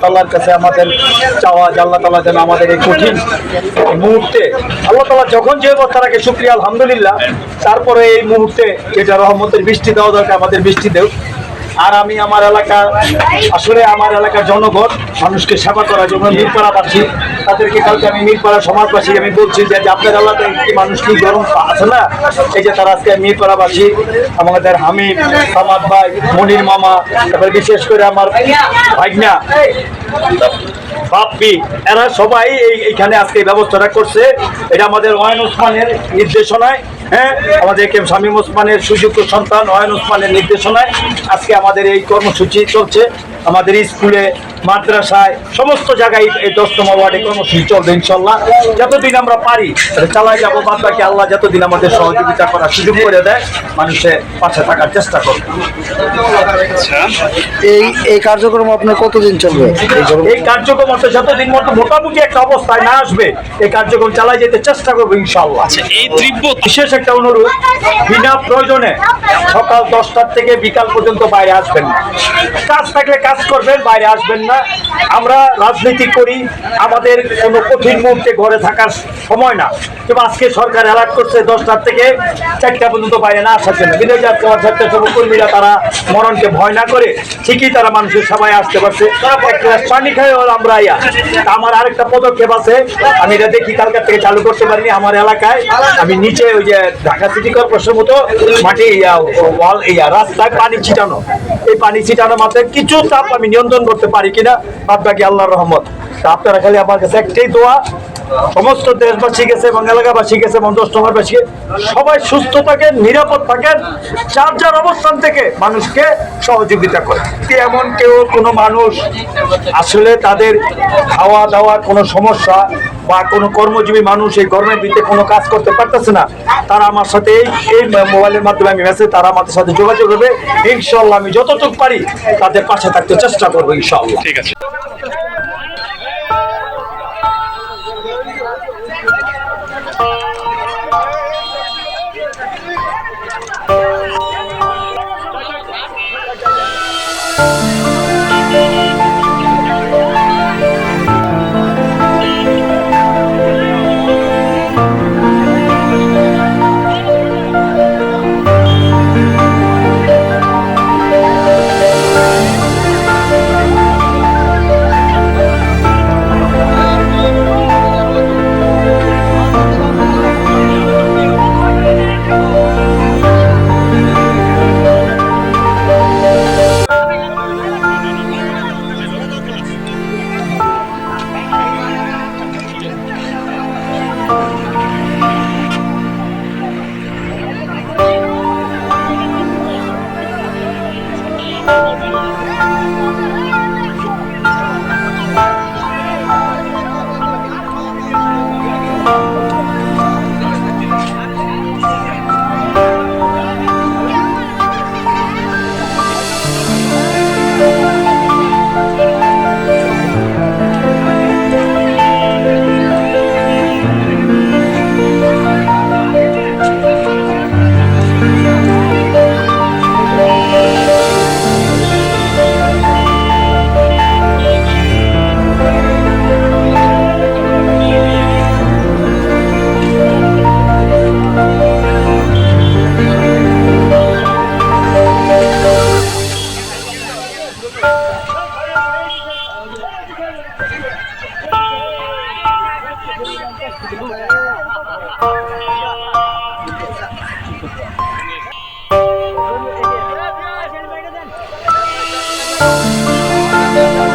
তাআলার কাছে আমাদের চাওয়া যে আল্লাহ তাআলা যেন আমাদের এই কঠিন মুহূর্তে আল্লাহ তাআলা যখন যে অবস্থা রাখে শুকরিয়া আলহামদুলিল্লাহ, তারপরে এই মুহূর্তে যেটা রহমতের বৃষ্টি দেওয়া দরকার আমাদের বৃষ্টি দেও। আর আমি আমার এলাকার আসলে আমার এলাকার জনগণ মানুষকে সেবা করার জন্য মিরপাড়াবাসী তাদেরকে কালকে আমি মিরপাড়া সমাজবাসী আমি বলছি যে আপনাদের এলাকায় কি মানুষ কি গরম আছে না, এই যে তারা আজকে মিরপাড়াবাসী আমাদের হামিদ সামাদ ভাই মনির মামা তারপরে বিশেষ করে আমার ভাইগনা বাপ্পি এরা সবাই এইখানে আজকে এই ব্যবস্থাটা করছে। এটা আমাদের ওয়াইন ওসমানের নির্দেশনায়, হ্যাঁ আমাদের কে শামীম ওসমানের সুযোগ্য সন্তান ওয়াইন ওসমানের নির্দেশনায় আজকে আমাদের এই কর্মসূচি চলছে। আমাদের স্কুলে মাদ্রাসায় সমস্ত জায়গায় এই 10 নম্বর ওয়ার্ডে কর্মসূচি চলবে ইনশাল্লাহ। যতদিন আমরা পারি চালাই যাবো, বাদ বাকি আল্লাহ যতদিন আমাদের সহযোগিতা করার সুযোগ করে দেয় মানুষের পাশে থাকার চেষ্টা করবে। এই কার্যক্রম আপনার কতদিন চলবে? এই কার্যক্রম যতদিন মতো মোটামুটি একটা অবস্থায় না আসবে এই কার্যক্রম চালাই যেতে চেষ্টা করবো ইনশাল্লাহ। এই তীব্র বিশেষ একটা অনুরোধ, বিনা প্রয়োজনে সকাল 10টার থেকে বিকাল পর্যন্ত বাইরে আসবেন না। কাজ থাকলে কাজ করবেন, বাইরে আসবেন না। আমরা রাজনীতি করি, আমাদের কোনো কঠিন মুহূর্তে ঘরে থাকার সময় না। কিন্তু আজকে সরকার অ্যালার্ট করছে 10টার থেকে 4টা পর্যন্ত বাইরে না আসার জন্য। বিদেশ সহকর্মীরা তারা মরণকে ভয় না করে ঠিকই তারা মানুষের সবাই আসতে পারছে। একটা পানি খাই আমরা আমার আরেকটা পদক্ষেপ আছে, আমি এটা দেখি কালকার থেকে চালু করতে পারিনি। আমার এলাকায় আমি নিচে ওই যে ঢাকা সিটি কর্পোরেশন মতো মাটি ওয়াল রাস্তায় পানি ছিটানো, এই পানি ছিটানো মাত্র কিছু চাপ আমি নিয়ন্ত্রণ করতে পারি কিনা, বাদ বাকি আল্লাহর রহমত। আপনারা খালি আমার কাছে একটাই দোয়া, সমস্ত দেশবাসী গেছে এবং এলাকাবাসী গেছে এবং 10 নম্বরবাসী সবাই সুস্থ থাকেন, নিরাপদ থাকেন, যার যার অবস্থান থেকে মানুষকে সহযোগিতা করে। এমন কেউ কোনো মানুষ আসলে তাদের খাওয়া দাওয়ার কোনো সমস্যা বা কোনো কর্মজীবী মানুষ এই গরমের ভিতরে কোনো কাজ করতে পারতেছে না, তারা আমার সাথে এই মোবাইলের মাধ্যমে আমি মেসেজ তারা আমাদের সাথে যোগাযোগ করবে। ইনশাল্লাহ আমি যতটুকু পারি তাদের পাশে থাকতে চেষ্টা করবো ইনশাল্লাহ। ঠিক আছে। Thank you.